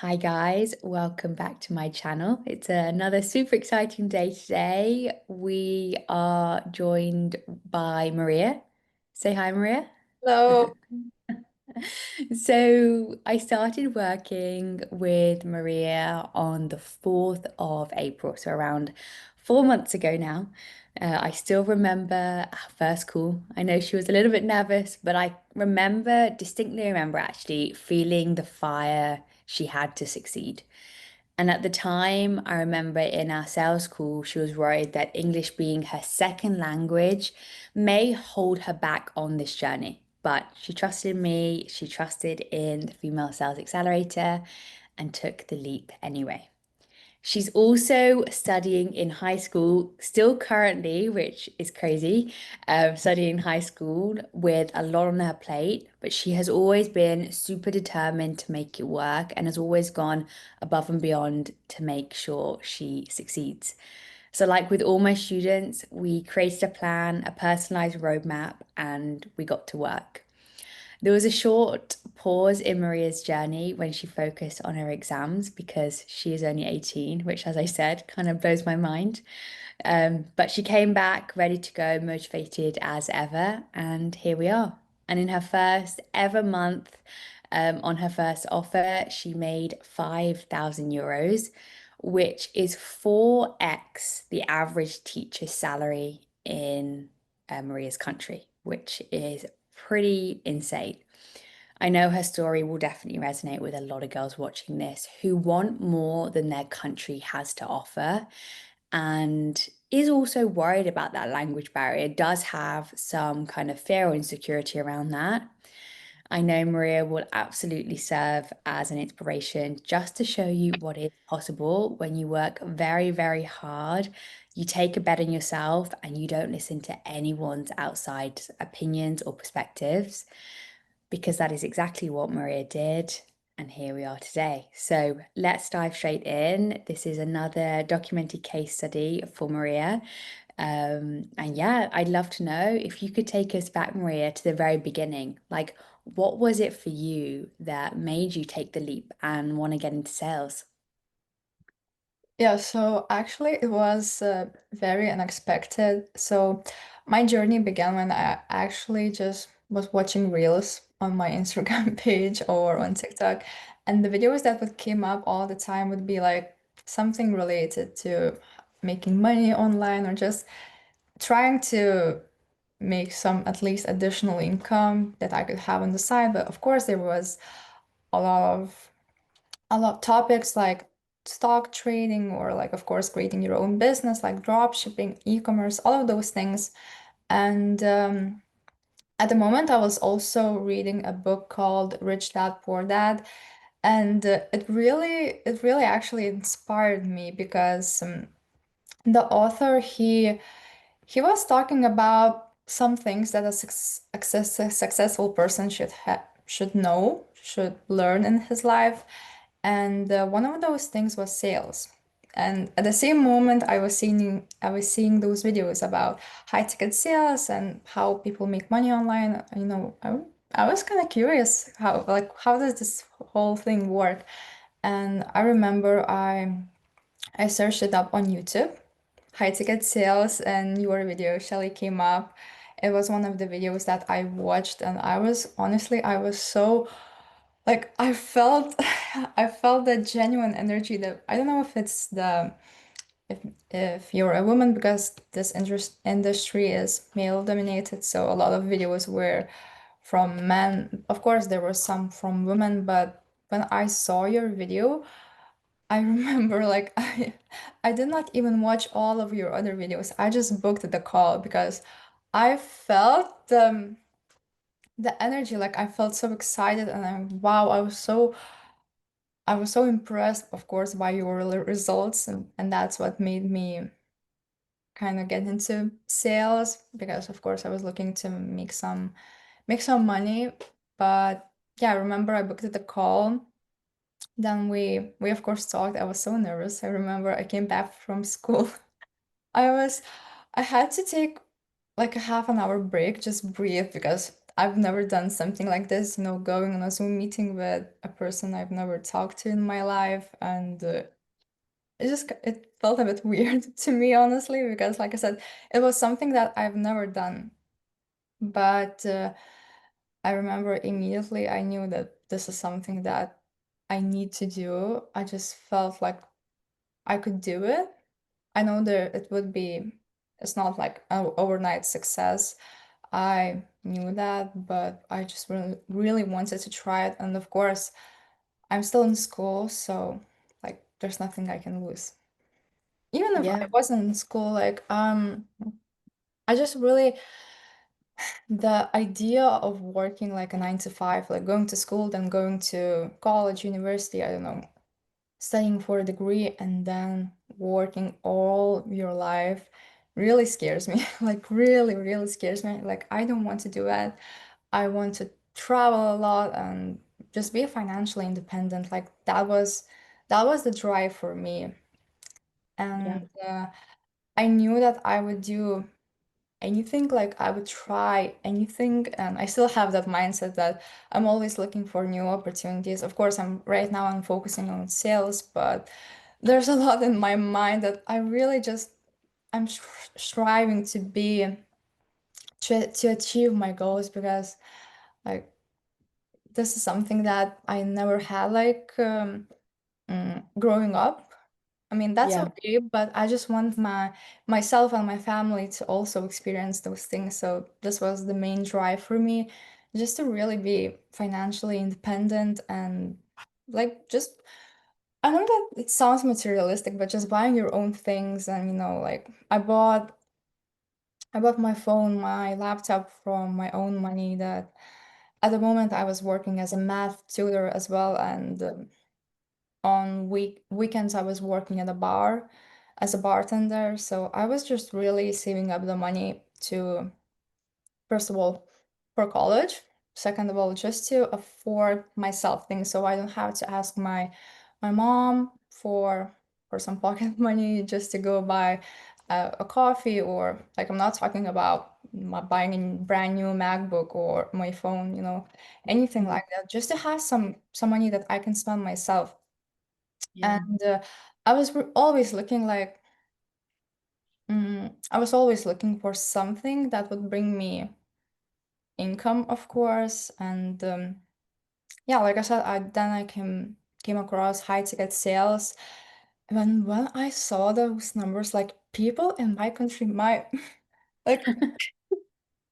Hi guys, welcome back to my channel. It's another super exciting day today. We are joined by Maria. Say hi, Maria. Hello. So I started working with Maria on the 4th of April, so around 4 months ago now. I still remember our first call. I know she was a little bit nervous, but distinctly remember actually feeling the fire she had to succeed. And at the time, I remember in our sales call, she was worried that English being her second language may hold her back on this journey. But she trusted me, she trusted in the Female Sales Accelerator, and took the leap anyway. She's also studying in high school, still currently, which is crazy, studying in high school with a lot on her plate, but she has always been super determined to make it work and has always gone above and beyond to make sure she succeeds. So, like with all my students, we created a plan, a personalized roadmap, and we got to work. There was a short pause in Maria's journey when she focused on her exams because she is only 18, which, as I said, kind of blows my mind. But she came back ready to go, motivated as ever, and here we are. And in her first ever month, on her first offer, she made 5,000 euros, which is 4x the average teacher's salary in Maria's country, which is pretty insane. I know her story will definitely resonate with a lot of girls watching this who want more than their country has to offer and is also worried about that language barrier, does have some kind of fear or insecurity around that. I know Maria will absolutely serve as an inspiration just to show you what is possible when you work very, very hard. You take a bet on yourself and you don't listen to anyone's outside opinions or perspectives because that is exactly what Maria did. And here we are today. So let's dive straight in. This is another documented case study for Maria. And yeah, I'd love to know if you could take us back, Maria, to the very beginning. Like, what was it for you that made you take the leap and want to get into sales? Yeah, so actually it was very unexpected. So my journey began when I actually just was watching reels on my Instagram page or on TikTok, and the videos that would came up all the time would be like something related to making money online or just trying to make some at least additional income that I could have on the side. But of course there was a lot of topics like stock trading or like of course creating your own business like drop shipping, e-commerce, all of those things. And at the moment I was also reading a book called Rich Dad Poor Dad, and it really actually inspired me because the author he was talking about some things that a successful person should know, should learn in his life. And one of those things was sales. And at the same moment, I was seeing those videos about high ticket sales and how people make money online. I was kind of curious how does this whole thing work? And I remember I searched it up on YouTube, high ticket sales, and your video, Shelly, came up. It was one of the videos that I watched, and I was so like I felt I felt the genuine energy that I don't know if it's the if you're a woman because this industry is male dominated, so a lot of videos were from men. Of course, there were some from women, but when I saw your video, I remember like I did not even watch all of your other videos. I just booked the call because I felt the energy, like I felt so excited and wow, I was so impressed, of course, by your results, and that's what made me kind of get into sales because, of course, I was looking to make some money. But yeah, I remember I booked the call. Then we of course talked. I was so nervous. I remember I came back from school. I was I had to take like a half an hour break, just breathe because I've never done something like this, going on a Zoom meeting with a person I've never talked to in my life, and it felt a bit weird to me, honestly, because like I said, it was something that I've never done. But I remember immediately I knew that this is something that I need to do. I just felt like I could do it. I know that it's not like an overnight success. I knew that, but I just really, really wanted to try it. And of course, I'm still in school, so like there's nothing I can lose. Even if I Yeah. wasn't in school, I just really the idea of working like a 9 to 5, like going to school, then going to college, university, I don't know, studying for a degree and then working all your life really scares me. Like really, really scares me. Like I don't want to do that. I want to travel a lot and just be financially independent. Like that was the drive for me. Yeah. And I knew that I would do anything, like I would try anything, and I still have that mindset that I'm always looking for new opportunities. Of course, I'm focusing on sales, but there's a lot in my mind that I really just I'm striving to achieve my goals, because like this is something that I never had, growing up. I mean, that's Yeah. okay, but I just want myself and my family to also experience those things. So this was the main drive for me, just to really be financially independent and like just I know that it sounds materialistic, but just buying your own things. And like I bought my phone, my laptop from my own money. That at the moment I was working as a math tutor as well, and on weekends I was working at a bar as a bartender. So I was just really saving up the money to, first of all, for college, second of all, just to afford myself things, so I don't have to ask my mom for some pocket money just to go buy a coffee. Or like, I'm not talking about buying a brand new MacBook or my phone, anything Mm. like that, just to have some money that I can spend myself. Yeah. And I was always looking I was always looking for something that would bring me income, of course. And yeah, like I said, I came across high ticket sales. When I saw those numbers, like people in my country, like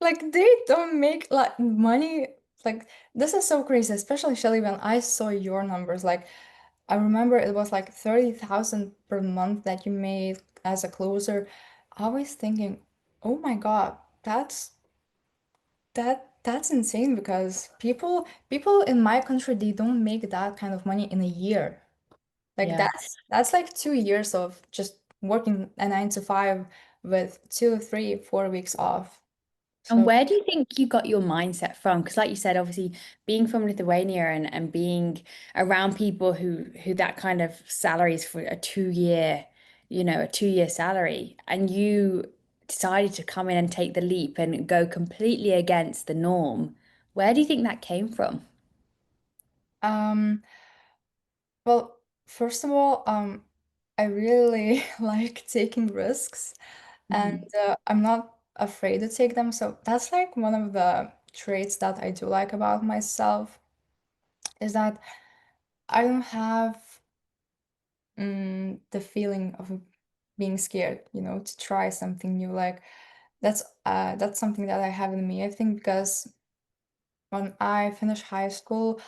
like they don't make like money. Like this is so crazy, especially Shelly, when I saw your numbers. Like I remember it was like 30,000 per month that you made as a closer. I was thinking, oh my God, that's insane, because people in my country, they don't make that kind of money in a year. Like Yeah. that's like 2 years of just working a 9 to 5 with 2, 3, 4 weeks off. And So where do you think you got your mindset from? Because like you said, obviously being from Lithuania and being around people who that kind of salary is for a 2 year, a 2 year salary, and you decided to come in and take the leap and go completely against the norm. Where do you think that came from? um well, first of all, I really like taking risks, and Mhm. I'm not afraid to take them. So that's like one of the traits that I do like about myself, is that I don't have the feeling of being scared, to try something new. Like that's something that I have in me, I think, because when I finish high school,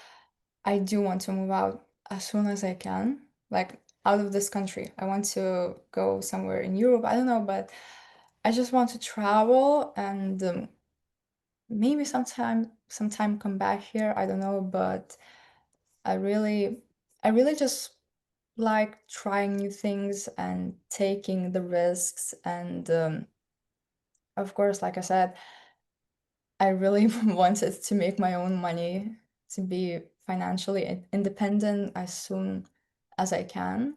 I do want to move out as soon as I can, like out of this country. I want to go somewhere in Europe. I don't know, but I just want to travel, and maybe sometime come back here. I don't know, but I really I really just like trying new things and taking the risks. And of course, like I said, I really wanted to make my own money, to be financially independent as soon as I can.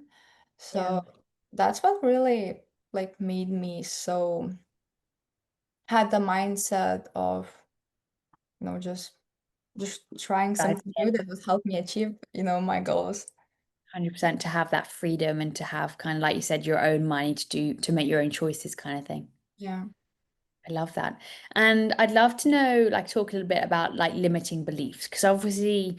Yeah. So that's what really like made me so had the mindset of just trying Dive something new in that would help me achieve, my goals. 100% to have that freedom and to have kind of like you said your own money to make your own choices kind of thing. Yeah. I love that. And I'd love to know, like, talk a little bit about like limiting beliefs, because obviously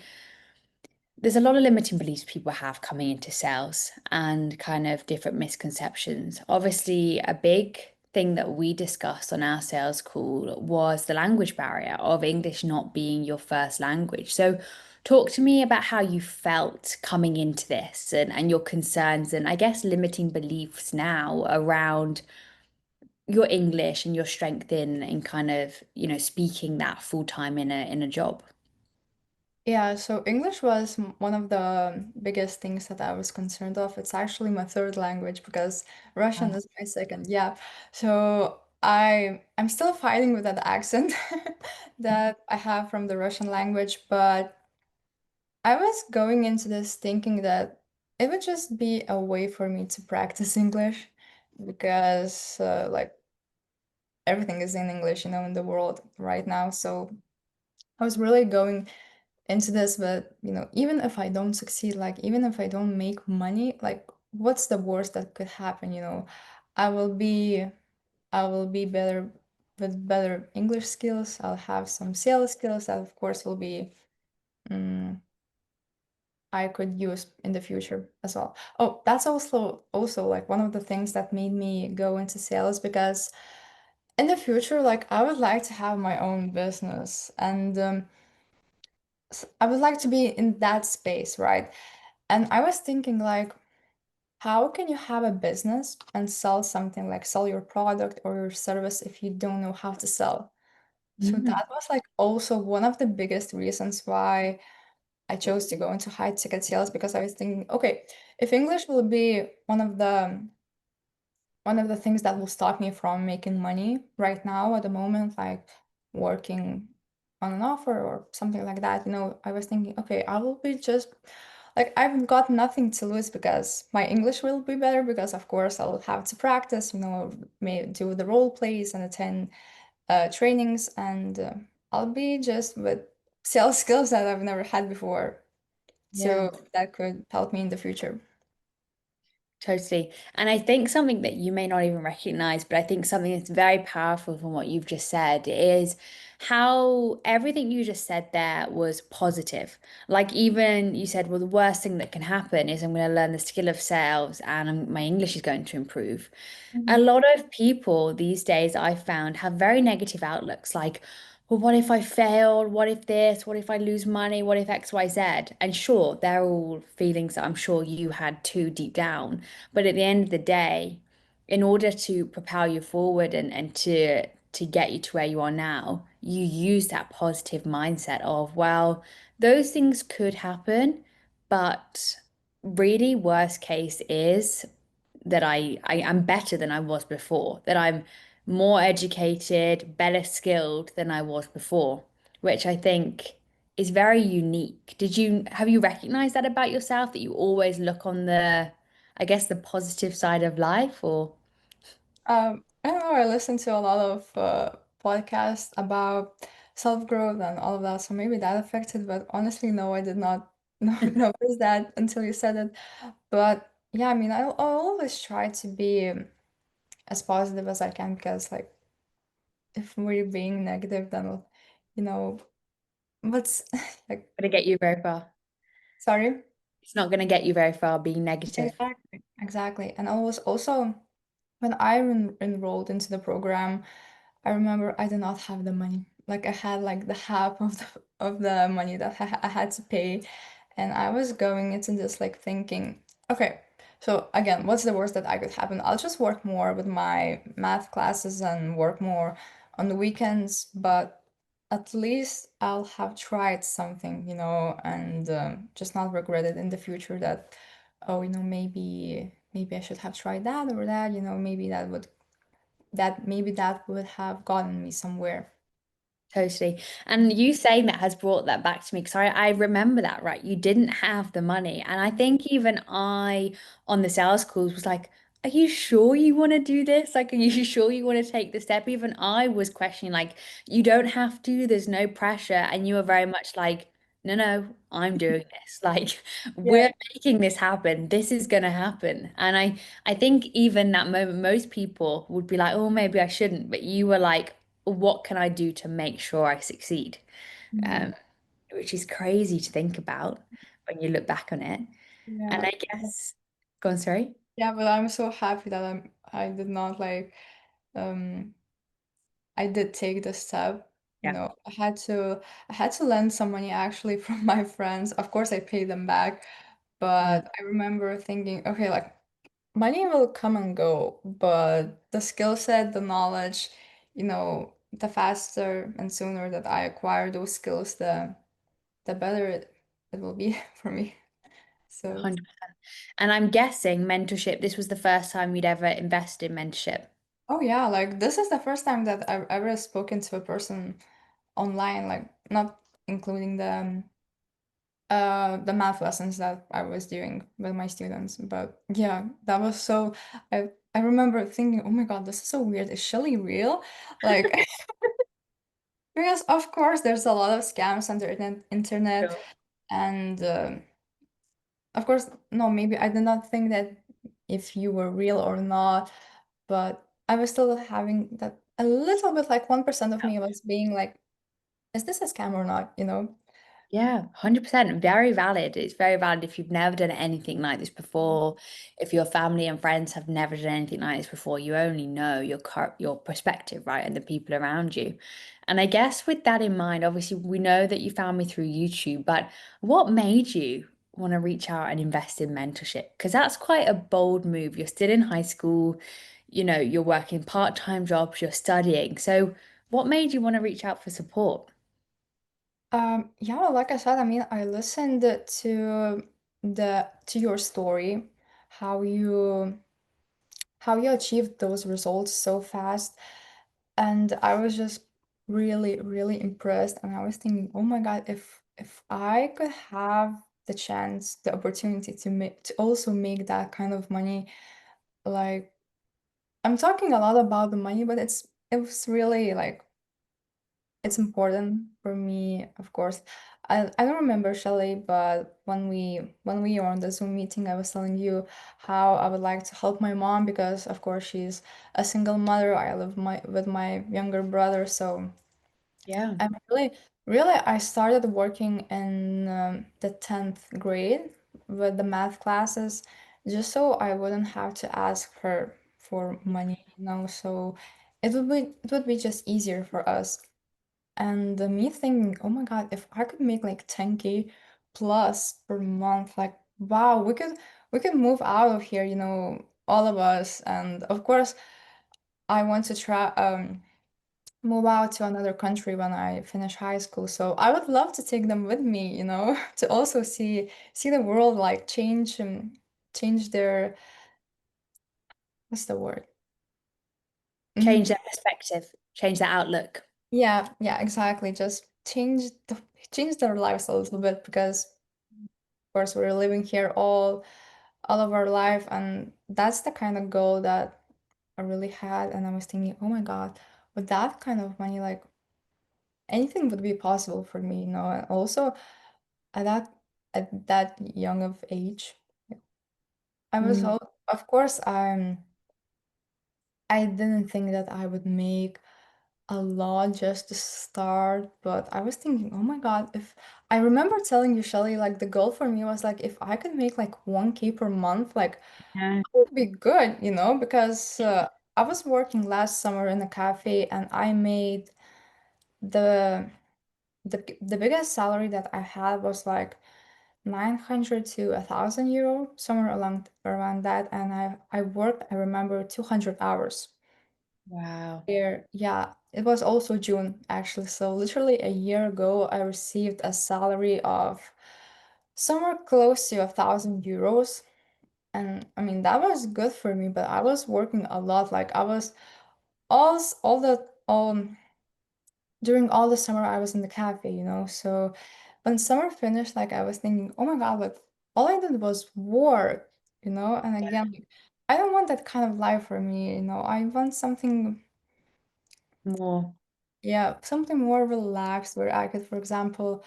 there's a lot of limiting beliefs people have coming into sales and kind of different misconceptions. Obviously, a big thing that we discussed on our sales call was the language barrier of English not being your first language. So, talk to me about how you felt coming into this and your concerns and I guess limiting beliefs now around your English and your strength in kind of, speaking that full time in a job. Yeah, so English was one of the biggest things that I was concerned of. It's actually my third language because Russian Wow. is my second. Yeah. So I'm still fighting with that accent that I have from the Russian language, but I was going into this thinking that it would just be a way for me to practice English because like everything is in English, in the world right now. So I was really going into this, but even if I don't succeed, like even if I don't make money, like what's the worst that could happen? I will be I will be better with better English skills. I'll have some sales skills that of course will be mm, I could use in the future as well. Oh, that's also like one of the things that made me go into sales because in the future, like I would like to have my own business and I would like to be in that space, right? And I was thinking like, how can you have a business and sell something like sell your product or your service if you don't know how to sell? So Mm. that was like also one of the biggest reasons why I chose to go into high ticket sales because I was thinking, okay, if English will be one of the things that will stop me from making money right now at the moment, like working on an offer or something like that, I was thinking, okay, I will be just like I've got nothing to lose because my English will be better because of course I'll have to practice, may do the role plays and attend trainings and I'll be just with sales skills that I've never had before. Yeah. So that could help me in the future. Totally. And I think something that you may not even recognize, but I think something that's very powerful from what you've just said is how everything you just said there was positive. Like, even you said, well, the worst thing that can happen is I'm going to learn the skill of sales and my English is going to improve. A Mhm. lot of people these days I've found have very negative outlooks like, well, what if I fail? What if this? What if I lose money? What if X, Y, Z? And sure, they're all feelings that I'm sure you had too deep down. But at the end of the day, in order to propel you forward and to get you to where you are now, you use that positive mindset of, well, those things could happen, but really worst case is that I am better than I was before, that I'm more educated, better skilled than I was before, which I think is very unique. Have you recognized that about yourself that you always look on I guess the positive side of life or I don't know. I listen to a lot of podcasts about self-growth and all of that, so maybe that affected. But honestly, no, I did not notice that until you said it. But yeah, I mean, I'll always try to be as positive as I can because, like, if we're being negative, then you know, what's like, gonna get you very far? sorry. It's not gonna get you very far being negative. Exactly. Exactly. And I was also when I enrolled into the program. I remember I did not have the money. Like I had like the half of the money that I had to pay, and I was going into this like thinking, okay, so again, what's the worst that I could happen? I'll just work more with my math classes and work more on the weekends, but at least I'll have tried something, and just not regret it in the future that, oh, maybe I should have tried that or that, maybe that would have gotten me somewhere. Totally. And you saying that has brought that back to me because I remember that, right? You didn't have the money. And I think even I on the sales calls was like, are you sure you want to do this? Like, are you sure you want to take the step? Even I was questioning, like, you don't have to, there's no pressure. And you were very much like, no, no, I'm doing this. Like, Yeah. we're making this happen. This is going to happen. And I think even that moment, most people would be like, oh, maybe I shouldn't. But you were like, what can I do to make sure I succeed? Mhm. Um, which is crazy to think about when you look back on it. And Yeah. I guess, go on, sorry. Yeah, but I'm so happy that I did not like um I did take the step. You Yeah. know, I had to lend some money actually from my friends. Of course I paid them back, Mm. but I remember thinking, okay, like money will come and go, but the skill set, the knowledge, you know, the faster and sooner that I acquire those skills, the better it will be for me. So, 100%. And I'm guessing mentorship, this was the first time you'd ever invested in mentorship. oh yeah, like this is the first time that I've ever spoken to a person online, like not including the math lessons that I was doing with my students. But yeah, that was so I remember thinking, oh my God, this is so weird. Is Shelly real? Like because of course there's a lot of scams on the internet Sure. and of course no, maybe I did not think that if you were real or not, but I was still having that a little bit like 1% of me was being like, is this a scam or not, you know? Yeah, 100%. Very valid. It's very valid if you've never done anything like this before. If your family and friends have never done anything like this before, you only know your perspective, right? And the people around you. And I guess with that in mind, obviously we know that you found me through YouTube, but what made you want to reach out and invest in mentorship? Because that's quite a bold move. You're still in high school, you're working part-time jobs, you're studying. So what made you want to reach out for support? Yeah, like I said, I mean, I listened to your story, how you achieved those results so fast, and I was just really, really impressed. And I was thinking, oh my God, if I could have the chance, the opportunity to also make that kind of money, like I'm talking a lot about the money, but it was really like it's important for me, of course. I don't remember Shelley, but when we were on the Zoom meeting, I was telling you how I would like to help my mom because, of course, she's a single mother. I live with my younger brother, so Yeah. I'm really I started working in the 10th grade with the math classes, just so I wouldn't have to ask her for money, you know. So it would be just easier for us. And me thinking, oh my God, if I could make like 10K plus per month, like wow, we could move out of here, you know, all of us. And of course, I want to try move out to another country when I finish high school. So I would love to take them with me, you know, to also see the world like change their what's the word? Change Mhm. their perspective, change their outlook. Yeah, yeah, exactly. Just change their lives a little bit because of course we're living here all of our life, and that's the kind of goal that I really had. And I was thinking, oh my God, with that kind of money, like anything would be possible for me, you know. And also at that young of age, I was Mm. so of course I didn't think that I would make a lot just to start, but I was thinking, oh my God, if I remember telling you, Shelly, like the goal for me was like if I could make like 1K per month, like Yeah. would be good, you know, because I was working last summer in a cafe and I made the the biggest salary that I had was like 900 to 1,000 euro, somewhere along around that. And I worked, I remember 200 hours Wow. there. Yeah, it was also June actually. So literally a year ago, I received a salary of somewhere close to 1,000 euros. And I mean, that was good for me, but I was working a lot. Like I was all the during all the summer I was in the cafe, you know. So when summer finished, like I was thinking, oh my God, like all I did was work, you know. And again, like, I don't want that kind of life for me, you know. I want something, More. yeah, something more relaxed where I could, for example,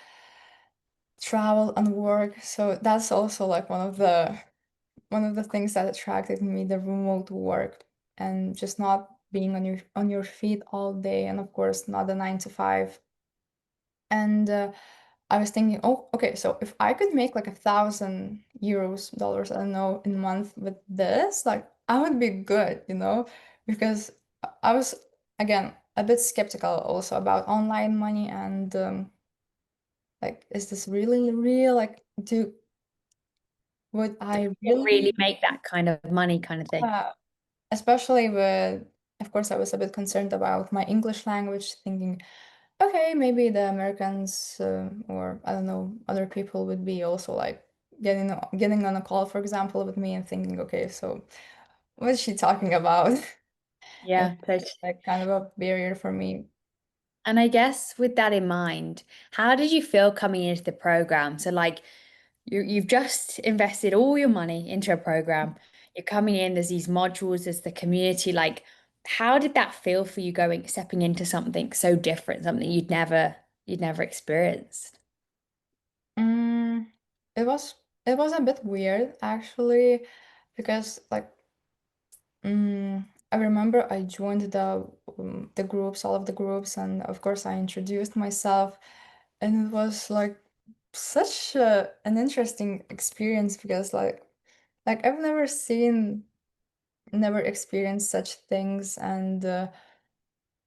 travel and work. So that's also like one of the things that attracted me, the remote work and just not being on your feet all day, and of course not the 9 to 5. And I was thinking, oh, okay, so if I could make like 1,000 euros, dollars, I don't know, in a month with this, like I would be good, you know, because I was again a bit skeptical also about online money and like, is this really real? Like, would I really? Really make that kind of money kind of thing. uh, Especially with, of course, I was a bit concerned about my English language, thinking, okay, maybe the Americans or I don't know, other people would be also like getting on a call, for example, with me and thinking, okay, so what is she talking about? And Yeah, totally. like kind of a barrier for me. And I guess with that in mind, how did you feel coming into the program? So like you've just invested all your money into a program. You're coming in, there's these modules, there's the community. Like, how did that feel for you stepping into something so different, something you'd never experienced? Mm, it was it was a bit weird actually, because like I remember I joined the groups, all of the groups, and of course I introduced myself, and it was like such an interesting experience because like I've never experienced such things, and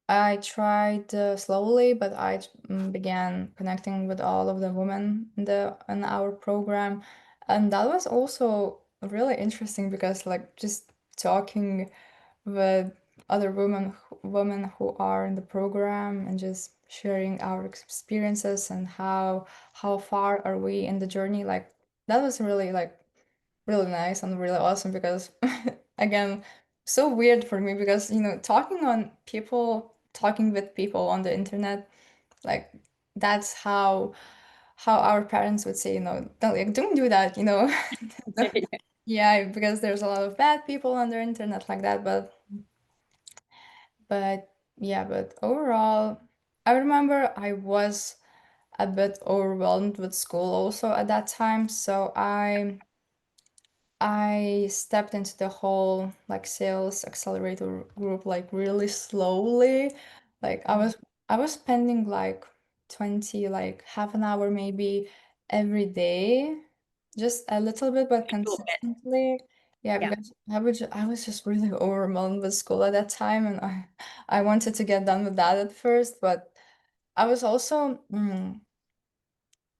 I tried slowly, but I began connecting with all of the women in our program, and that was also really interesting because like just talking with other women who are in the program and just sharing our experiences and how far are we in the journey, like that was really like really nice and really awesome because again, so weird for me because talking with people on the internet, like that's how our parents would say, don't do that, yeah, because there's a lot of bad people on the internet like that, but yeah, but overall, I remember I was a bit overwhelmed with school also at that time, so I stepped into the whole like sales accelerator group like really slowly. Like I was spending like 20, like half an hour maybe every day, just a little bit but consistently. Yeah, Yeah. because I was just really overwhelmed with school at that time, and I wanted to get done with that at first, but I was also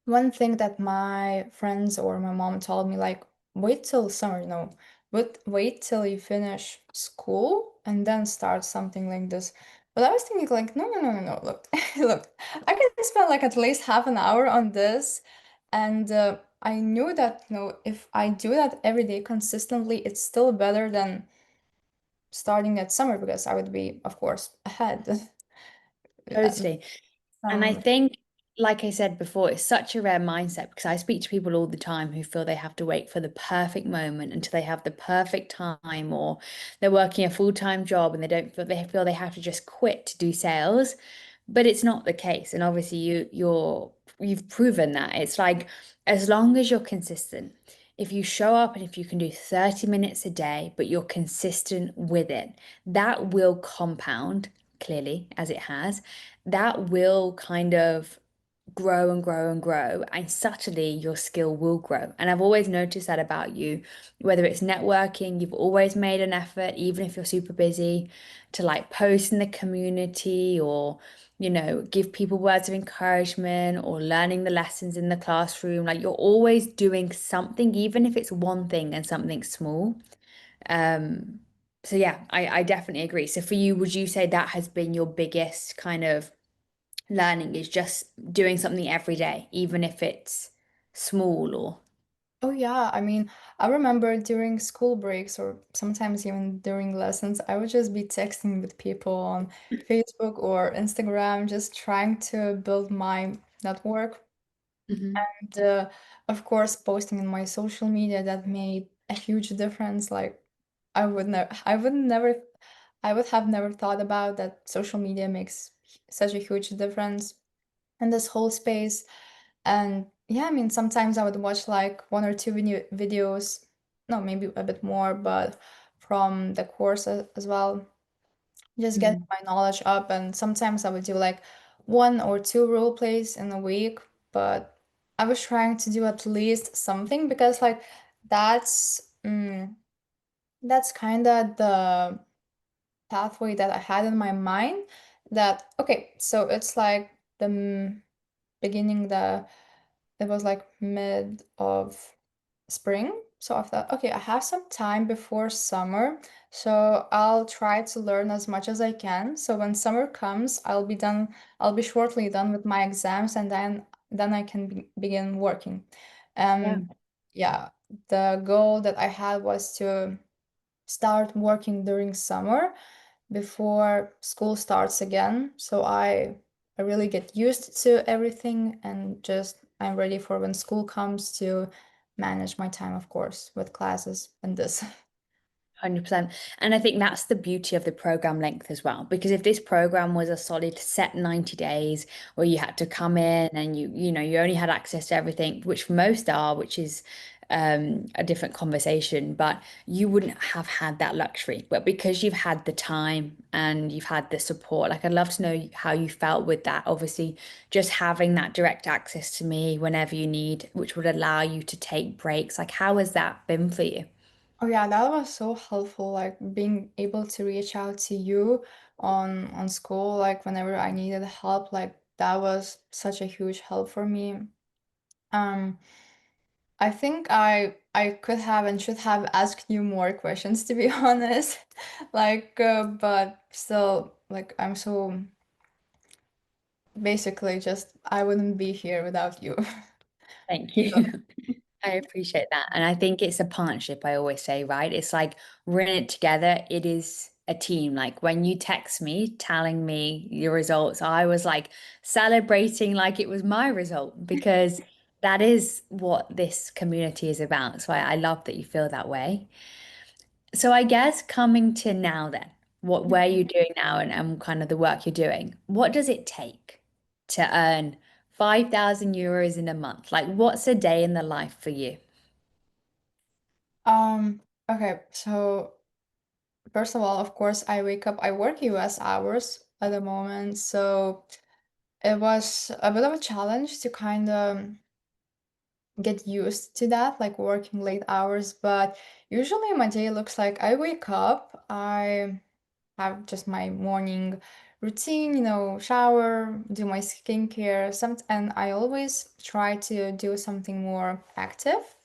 one thing that my friends or my mom told me, like, wait till summer, but wait till you finish school and then start something like this. But I was thinking, like, no, no, no, no, no. Look, look, I can spend like at least half an hour on this. And I knew that, if I do that every day consistently, it's still better than starting at summer because I would be, of course, ahead. Totally. And I Some, think, like I said before, it's such a rare mindset because I speak to people all the time who feel they have to wait for the perfect moment until they have the perfect time, or they're working a full-time job and they feel they have to just quit to do sales. But it's not the case. And obviously you've proven that. It's like as long as you're consistent, if you show up and if you can do 30 minutes a day, but you're consistent with it, that will compound clearly as it has. That will kind of grow and grow and grow, and subtly your skill will grow. And I've always noticed that about you, whether it's networking, you've always made an effort, even if you're super busy, to like post in the community or, give people words of encouragement or learning the lessons in the classroom. Like you're always doing something, even if it's one thing and something small. Um, so yeah, I definitely agree. So for you, would you say that has been your biggest kind of learning is just doing something every day, even if it's small or. Oh yeah, I mean, I remember during school breaks or sometimes even during lessons, I would just be texting with people on Facebook or Instagram, just trying to build my network. Mhm. And of course, posting in my social media that made a huge difference. Like I would have never thought about that social media makes such a huge difference in this whole space. And yeah, I mean, sometimes I would watch like one or two videos, no, maybe a bit more, but from the course as well, just getting Mhm. my knowledge up. And sometimes I would do like one or two role plays in a week, but I was trying to do at least something because like that's that's kind of the pathway that I had in my mind. That okay, so it's like the beginning, the it was like mid of spring. So I thought, okay, I have some time before summer, so I'll try to learn as much as I can. So when summer comes, I'll be shortly done with my exams, and then I can begin working. Yeah. Yeah, the goal that I had was to start working during summer before school starts again. So I really get used to everything and just I'm ready for when school comes to manage my time, of course, with classes and this. 100%. And I think that's the beauty of the program length as well. Because if this program was a solid set 90 days where you had to come in and you only had access to everything, which most are, which is a different conversation, but you wouldn't have had that luxury. But because you've had the time and you've had the support, like I'd love to know how you felt with that. Obviously, just having that direct access to me whenever you need, which would allow you to take breaks. Like, how has that been for you? Oh yeah, that was so helpful, like being able to reach out to you on school, like whenever I needed help, like that was such a huge help for me. Um, I think I could have and should have asked you more questions to be honest. Like, but still, like I'm so basically just I wouldn't be here without you. Thank you. I appreciate that. And I think it's a partnership, I always say, right? It's like we're in it together. It is a team. Like when you text me telling me your results, I was like celebrating like it was my result because that is what this community is about. So I love that you feel that way. So I guess coming to now then, where you're doing now and kind of the work you're doing, what does it take to earn 5,000 euros in a month? Like what's a day in the life for you? Um, okay, so first of all, of course, I wake up, I work US hours at the moment, so it was a bit of a challenge to kind of get used to that, like working late hours. But usually my day looks like I wake up, I have just my morning routine, shower, do my skincare, and I always try to do something more active.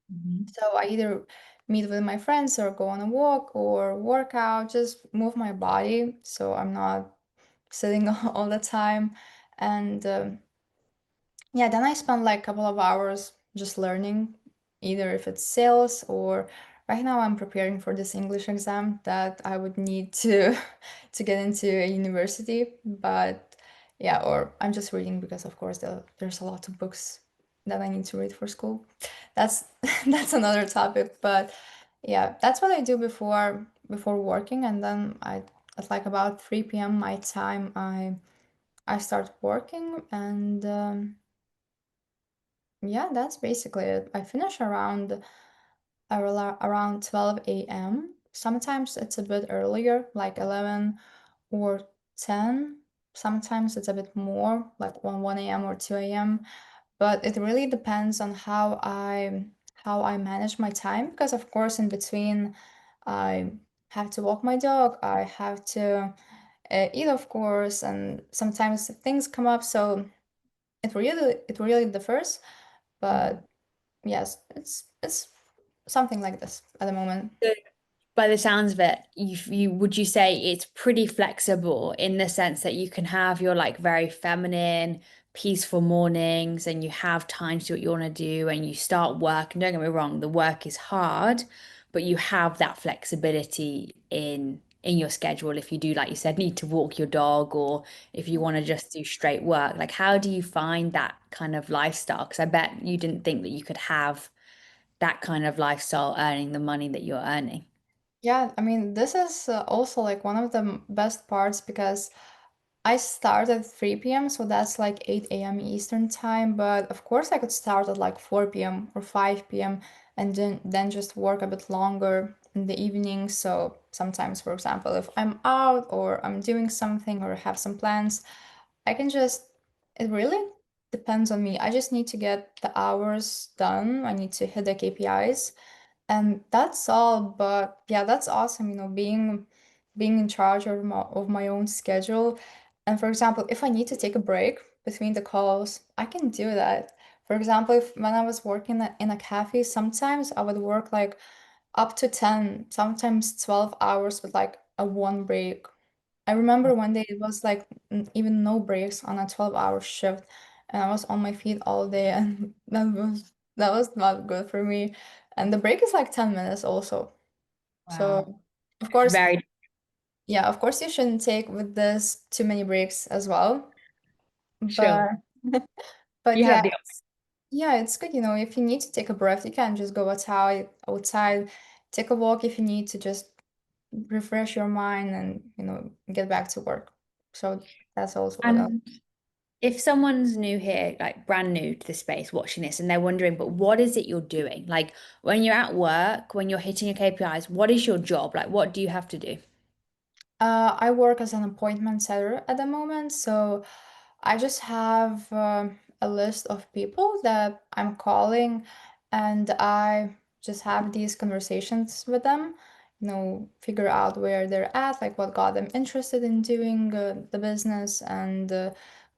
Mhm. So I either meet with my friends or go on a walk or work out, just move my body so I'm not sitting all the time. And yeah, then I spend like a couple of hours just learning, either if it's sales or right now I'm preparing for this English exam that I would need to to get into a university. But yeah, or I'm just reading because of course there's a lot of books that I need to read for school. That's that's another topic. But yeah, that's what I do before working, and then I at like about 3 p.m. my time I start working and yeah, that's basically it. I finish around 12 a.m. Sometimes it's a bit earlier, like 11 or 10. Sometimes it's a bit more, like 1 a.m. or 2 a.m. But it really depends on how I manage my time because of course in between I have to walk my dog, I have to eat of course, and sometimes things come up, so it really differs. But yes, it's something like this at the moment. So by the sounds of it, you would you say it's pretty flexible in the sense that you can have your like very feminine, peaceful mornings and you have time to do what you want to do and you start work. And don't get me wrong, the work is hard, but you have that flexibility in your schedule if you do, like you said, need to walk your dog or if you want to just do straight work. Like how do you find that kind of lifestyle? Because I bet you didn't think that you could have that kind of lifestyle earning the money that you're earning. Yeah, I mean, this is also like one of the best parts because I start at 3 p.m., so that's like 8 a.m. Eastern time. But of course, I could start at like 4 p.m. or 5 p.m. and then just work a bit longer in the evening. So sometimes, for example, if I'm out or I'm doing something or have some plans, I can just, it really depends on me. I just need to get the hours done. I need to hit the KPIs. And that's all, but yeah, that's awesome, being in charge of my own schedule. And for example, if I need to take a break between the calls, I can do that. For example, if when I was working in a cafe, sometimes I would work like up to 10, sometimes 12 hours with like a one break. I remember one day it was like even no breaks on a 12-hour shift, and I was on my feet all day, and that was not good for me. And the break is like 10 minutes also. Wow. So, of course, Very yeah, of course you shouldn't take with this too many breaks as well. sure. But but You yeah, have the yeah, it's good, if you need to take a breath, you can just go outside, take a walk if you need to just refresh your mind and, get back to work. So that's also what I. option. If someone's new here, like brand new to the space, watching this, and they're wondering, but what is it you're doing? Like when you're at work, when you're hitting your KPIs, what is your job? Like what do you have to do? I work as an appointment setter at the moment, so I just have a list of people that I'm calling, and I just have these conversations with them, figure out where they're at, like what got them interested in doing the business, and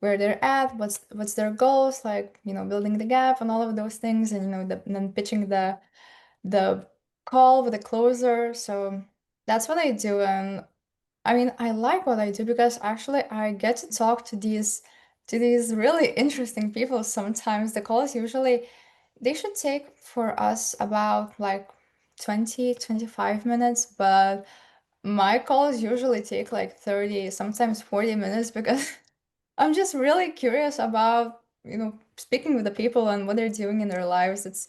where they're at, what's their goals, like, building the gap and all of those things, and and then pitching the call with the closer. So that's what I do, and I mean, I like what I do because actually I get to talk to these really interesting people sometimes. The calls usually they should take for us about like 20-25 minutes, but my calls usually take like 30, sometimes 40 minutes because I'm just really curious about, speaking with the people and what they're doing in their lives. It's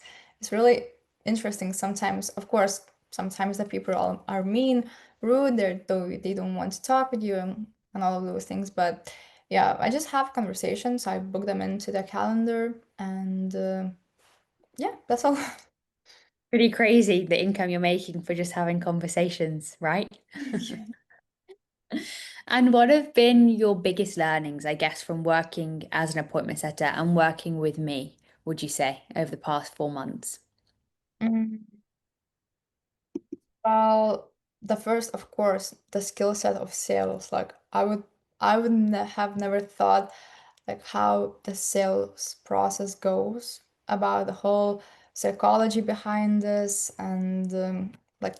really interesting sometimes. Of course, sometimes the people are mean, rude, they don't want to talk with you and all of those things. But yeah, I just have conversations. I book them into the calendar and yeah, that's all. Pretty crazy the income you're making for just having conversations, right? And what have been your biggest learnings, I guess, from working as an appointment setter and working with me, would you say, over the past 4 months? Mm. Well, the first, of course, the skill set of sales. Like have never thought like how the sales process goes, about the whole psychology behind this, and like,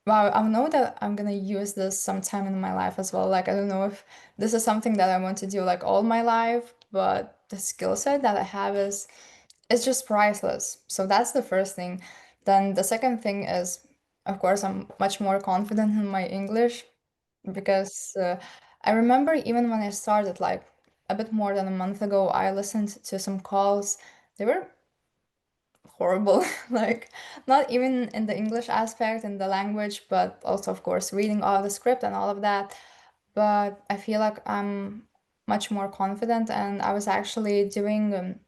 wow, I know that I'm gonna use this sometime in my life as well. Like, I don't know if this is something that I want to do like all my life, but the skill set that I have is it's just priceless. So that's the first thing. Then the second thing is, of course, I'm much more confident in my English because I remember even when I started, like a bit more than a month ago, I listened to some calls. They were horrible, like not even in the English aspect and the language, but also, of course, reading all the script and all of that. But I feel like I'm much more confident, and I was actually doing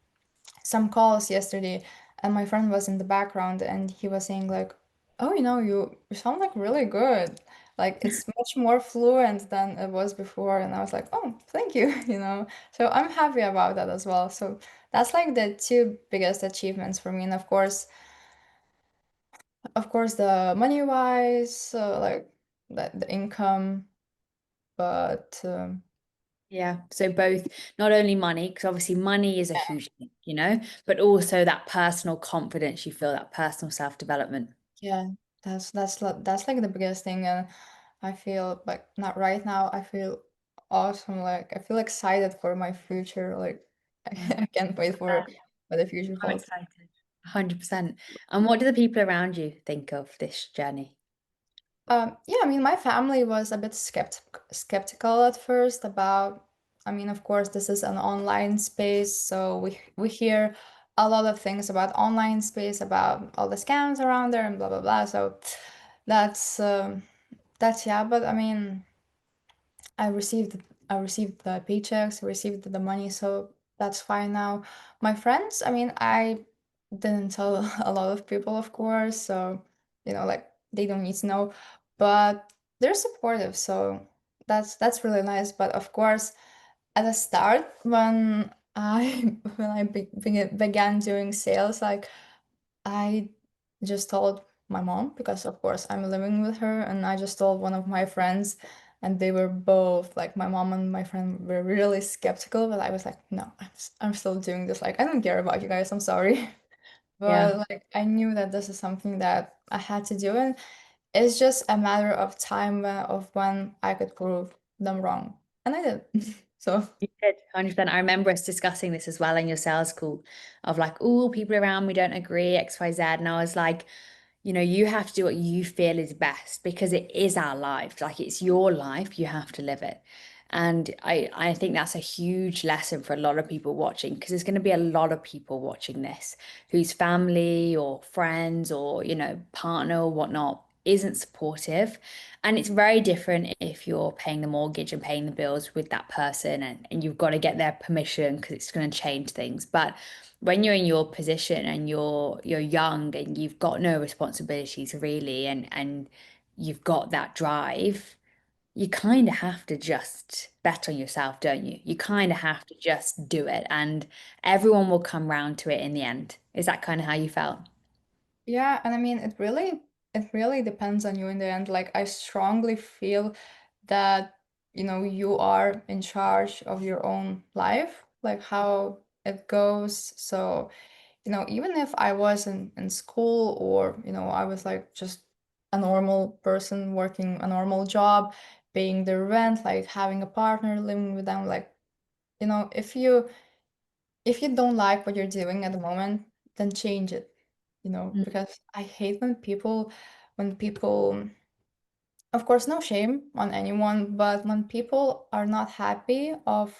some calls yesterday, and my friend was in the background and he was saying like, oh, you sound like really good, like it's much more fluent than it was before. And I was like, oh, thank you. So I'm happy about that as well. So that's like the two biggest achievements for me. And of course the money wise, like the income, but Yeah, so both not only money, because obviously money is a huge thing, but also that personal confidence you feel, that personal self-development. yeah, that's like the biggest thing. And I feel like not right now. I feel awesome. Like I feel excited for my future. Like Yeah, I can't wait for yeah, what the future I'm holds. excited. 100%. And what do the people around you think of this journey? Yeah, I mean, my family was a bit skeptical at first about. I mean, of course, this is an online space, so we hear a lot of things about online space, about all the scams around there, and blah blah blah. So That's that's yeah, but I mean, I received I received the paychecks, I received the money, so that's fine now. My friends, I mean, I didn't tell a lot of people, of course, so like they don't need to know, but they're supportive, so that's really nice. But of course, at the start, when I when I began doing sales, like I just told my mom because, of course, I'm living with her, and I just told one of my friends, and they were both like, my mom and my friend were really skeptical, but I was like, no, I'm still doing this. Like, I don't care about you guys. I'm sorry. Yeah. But like, I knew that this is something that I had to do, and it's just a matter of time of when I could prove them wrong, and I did. So. You did, 100%. I remember us discussing this as well in your sales call of like, oh, people around me don't agree, XYZ. And I was like, you have to do what you feel is best because it is our life. Like it's your life, you have to live it. And I think that's a huge lesson for a lot of people watching because there's going to be a lot of people watching this whose family or friends or, partner or whatnot isn't supportive. And it's very different if you're paying the mortgage and paying the bills with that person and you've got to get their permission because it's going to change things. But when you're in your position and you're young and you've got no responsibilities really and you've got that drive, you kind of have to just bet on yourself, don't you? You kind of have to just do it and everyone will come round to it in the end. Is that kind of how you felt? Yeah, and I mean it really depends on you in the end. Like I strongly feel that you are in charge of your own life, like how it goes. So, even if I was in school or, I was like just a normal person working a normal job, paying the rent, like having a partner, living with them, like, if you don't like what you're doing at the moment, then change it, Mm. because I hate when people, of course, no shame on anyone, but when people are not happy of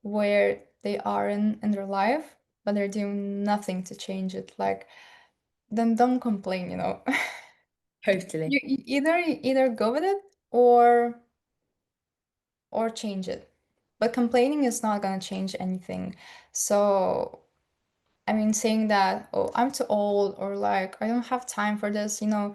where they are in their life, but they're doing nothing to change it, like, then don't complain. Totally. You either go with it or change it. But complaining is not gonna change anything. So I mean, saying that, oh, I'm too old, or like, I don't have time for this, it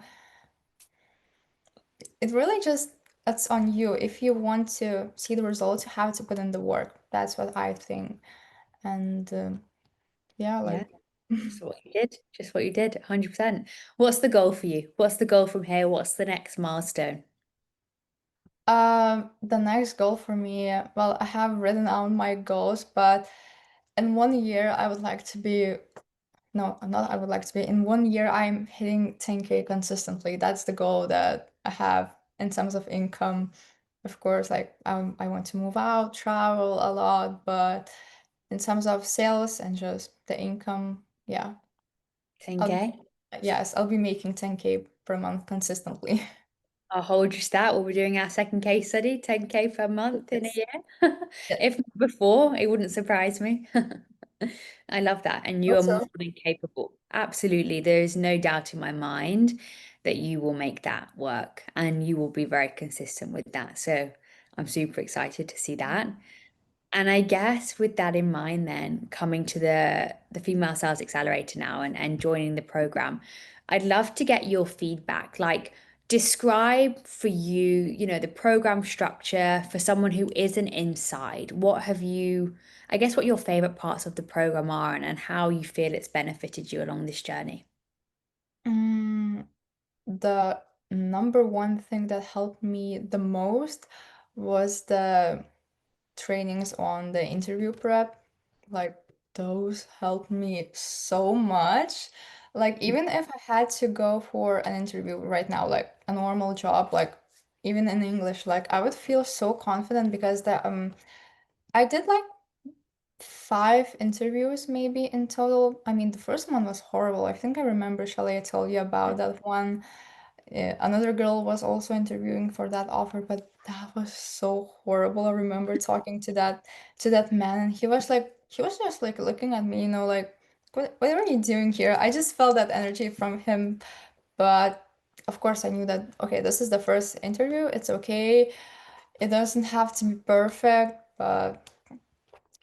really just, it's on you. If you want to see the results, you have to put in the work. That's what I think. And yeah, Yeah. like, Just what you did. Just what you did. 100%. What's the goal for you? What's the goal from here? What's the next milestone? the next goal for me, well, I have written down my goals, but in 1 year, I would like to be, no, I'm not, I would like to be, in 1 year, I'm hitting 10K consistently. That's the goal that I have in terms of income. Of course, like, I want to move out, travel a lot, but in terms of sales and just the income, yeah, I'll, 10K? yes, I'll be making 10K per month consistently. I'll hold you to that. We'll be doing our second case study, 10K per month in a Yes. year. Yes. If not before, it wouldn't surprise me. I love that. And you are more Also, than capable. Absolutely. There is no doubt in my mind that you will make that work and you will be very consistent with that. So I'm super excited to see that. And I guess with that in mind, then coming to the Female Sales Accelerator now and joining the program, I'd love to get your feedback. Like, describe for you, the program structure for someone who isn't inside. What have you, I guess, what your favorite parts of the program are and how you feel it's benefited you along this journey. mm, the number one thing that helped me the most was the trainings on the interview prep. Like, those helped me so much. Like, even if I had to go for an interview right now, like a normal job, like even in English, like I would feel so confident because I did like 5 interviews maybe in total. I mean, the first one was horrible. I think I remember, Shelly, I told you about that one. Another girl was also interviewing for that offer, but that was so horrible. I remember talking to that man, and he was just like looking at me, like, what are you doing here? I just felt that energy from him, but of course, I knew that, okay, this is the first interview. It's okay. It doesn't have to be perfect, but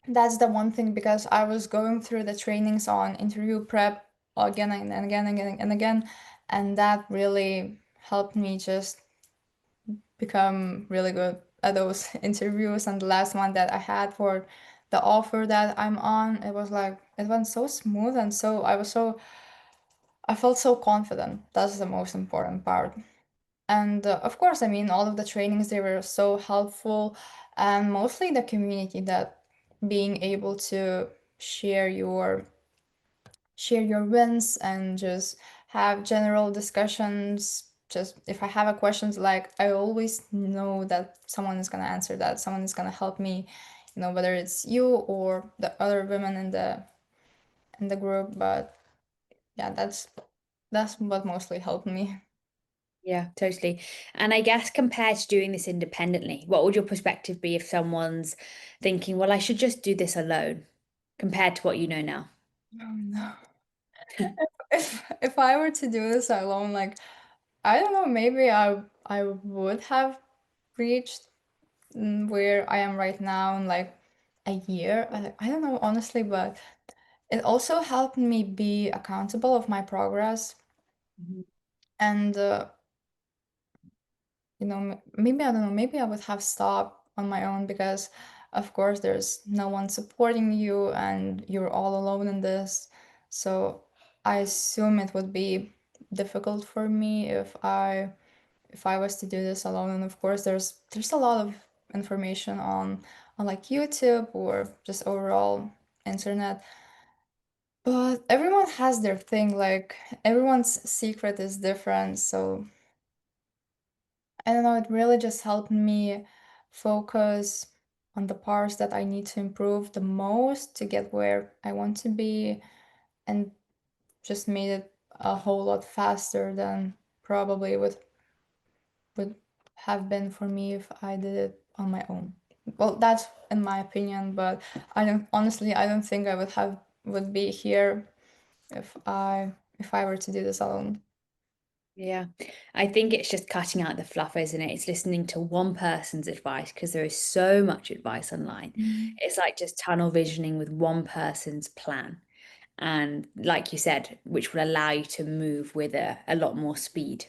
that's the one thing because I was going through the trainings on interview prep again and again and again and again, and that really helped me just become really good at those interviews. And the last one that I had for the offer that I'm on, it was like it went so smooth and so I felt so confident. That's the most important part. And of course, I mean, all of the trainings, they were so helpful, and mostly the community that being able to share your share your wins and just have general discussions. Just if I have a questions, like I always know that someone is gonna answer that, someone is gonna help me, whether it's you or the other women in the group. But yeah, that's what mostly helped me. Yeah, totally. And I guess compared to doing this independently, what would your perspective be if someone's thinking, well, I should just do this alone compared to what you know now? Oh no. If I were to do this alone, like I don't know, maybe I would have reached where I am right now in like a year. I don't know honestly, but it also helped me be accountable of my progress. Mhm. And maybe I don't know, maybe I would have stopped on my own because of course there's no one supporting you and you're all alone in this. So I assume it would be difficult for me if I was to do this alone. And of course there's a lot of information on like YouTube or just overall internet. But everyone has their thing, like everyone's secret is different. So I don't know, it really just helped me focus on the parts that I need to improve the most to get where I want to be, and just made it a whole lot faster than probably would have been for me if I did it on my own. Well, that's in my opinion, but I don't think I would be here if I were to do this alone. Yeah, I think it's just cutting out the fluff, isn't it? It's listening to one person's advice because there is so much advice online. Mm. It's like just tunnel visioning with one person's plan. And like you said, which will allow you to move with a lot more speed.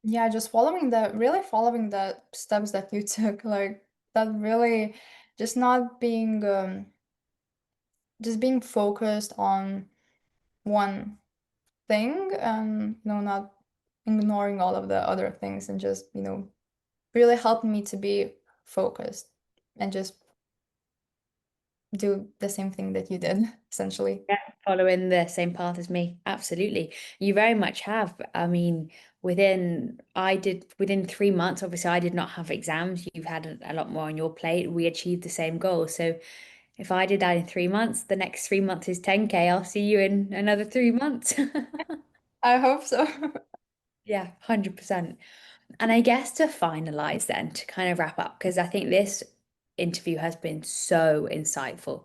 Yeah, just really following the steps that you took, like that really just not being just being focused on one thing and not ignoring all of the other things and just really helped me to be focused and just do the same thing that you did essentially. Yeah, following the same path as me. Absolutely. You very much have. I mean, within 3 months, obviously I did not have exams. You've had a lot more on your plate. We achieved the same goal. So if I did that in 3 months, the next 3 months is 10K. I'll see you in another 3 months. I hope so. Yeah, 100%. And I guess to finalize then, to kind of wrap up, because I think this interview has been so insightful.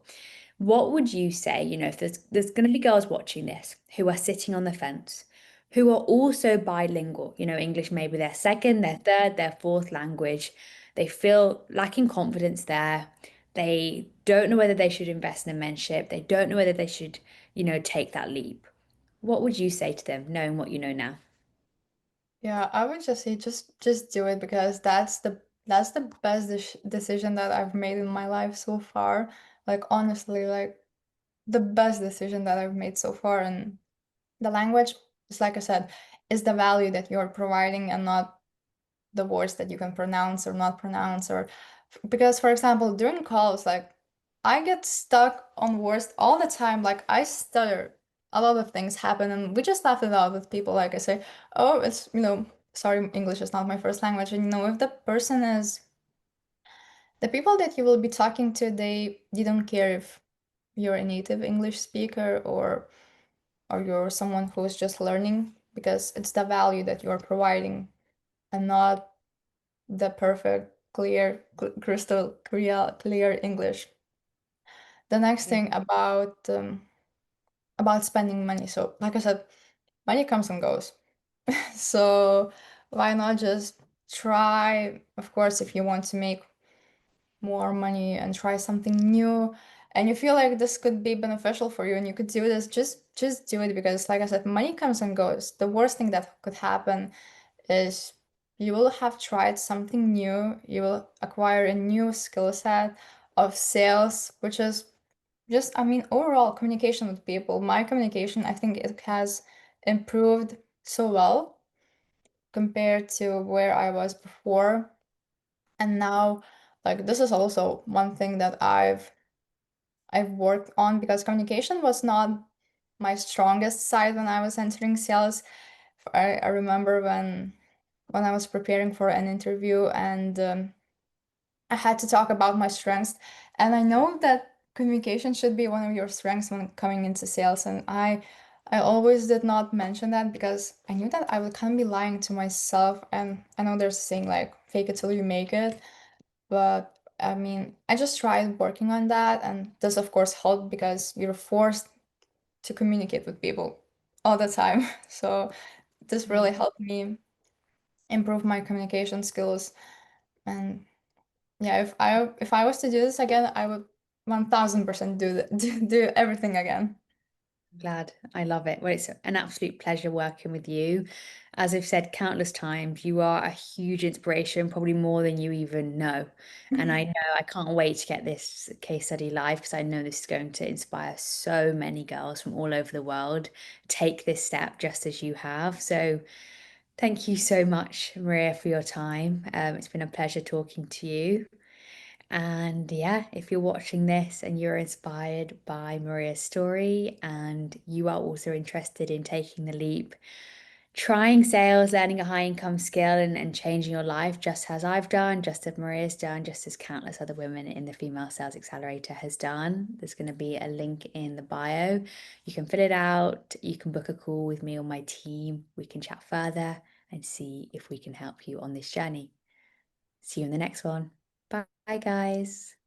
What would you say, if there's going to be girls watching this who are sitting on the fence, who are also bilingual, English maybe their second, their third, their fourth language, they feel lacking confidence there. They don't know whether they should invest in a mentorship. They don't know whether they should, take that leap. What would you say to them, knowing what you know now? Yeah, I would just say just do it because that's the best decision that I've made in my life so far. Like honestly, like the best decision that I've made so far. And the language is, like I said, is the value that you're providing and not the words that you can pronounce or not pronounce. Or because, for example, during calls, like I get stuck on words all the time. Like I stutter. A lot of things happen, and we just laugh it out with people. Like I say, oh, it's sorry, English is not my first language. And if the person is the people that you will be talking to, they don't care if you're a native English speaker or you're someone who's just learning, because it's the value that you're providing and not the perfect, clear, crystal clear English. The next Yeah. thing about spending money. So, like I said, money comes and goes. So why not just try? Of course, if you want to make more money and try something new, and you feel like this could be beneficial for you and you could do this, just do it, because like I said, money comes and goes. The worst thing that could happen is you will have tried something new, you will acquire a new skill set of sales, which is just, I mean, overall communication with people. My communication, I think it has improved so well compared to where I was before. And now, like, this is also one thing that I've worked on, because communication was not my strongest side when I was entering sales. I remember when I was preparing for an interview, and I had to talk about my strengths. And I know that communication should be one of your strengths when coming into sales. And I always did not mention that because I knew that I would kind of be lying to myself. And I know there's a saying like fake it till you make it. But I mean, I just tried working on that. And this, of course, helped because you're forced to communicate with people all the time. So this Yeah. really helped me improve my communication skills. And yeah, if I was to do this again, I would 1000% do everything again. Glad. I love it. Well, it's an absolute pleasure working with you. As I've said countless times, you are a huge inspiration, probably more than you even know. And I know I can't wait to get this case study live because I know this is going to inspire so many girls from all over the world. Take this step just as you have. So thank you so much, Maria, for your time. It's been a pleasure talking to you. And yeah, if you're watching this and you're inspired by Maria's story and you are also interested in taking the leap, trying sales, learning a high income skill and changing your life, just as I've done, just as Maria's done, just as countless other women in the Female Sales Accelerator has done, there's going to be a link in the bio. You can fill it out, you can book a call with me or my team, we can chat further and see if we can help you on this journey. See you in the next one. Bye, guys.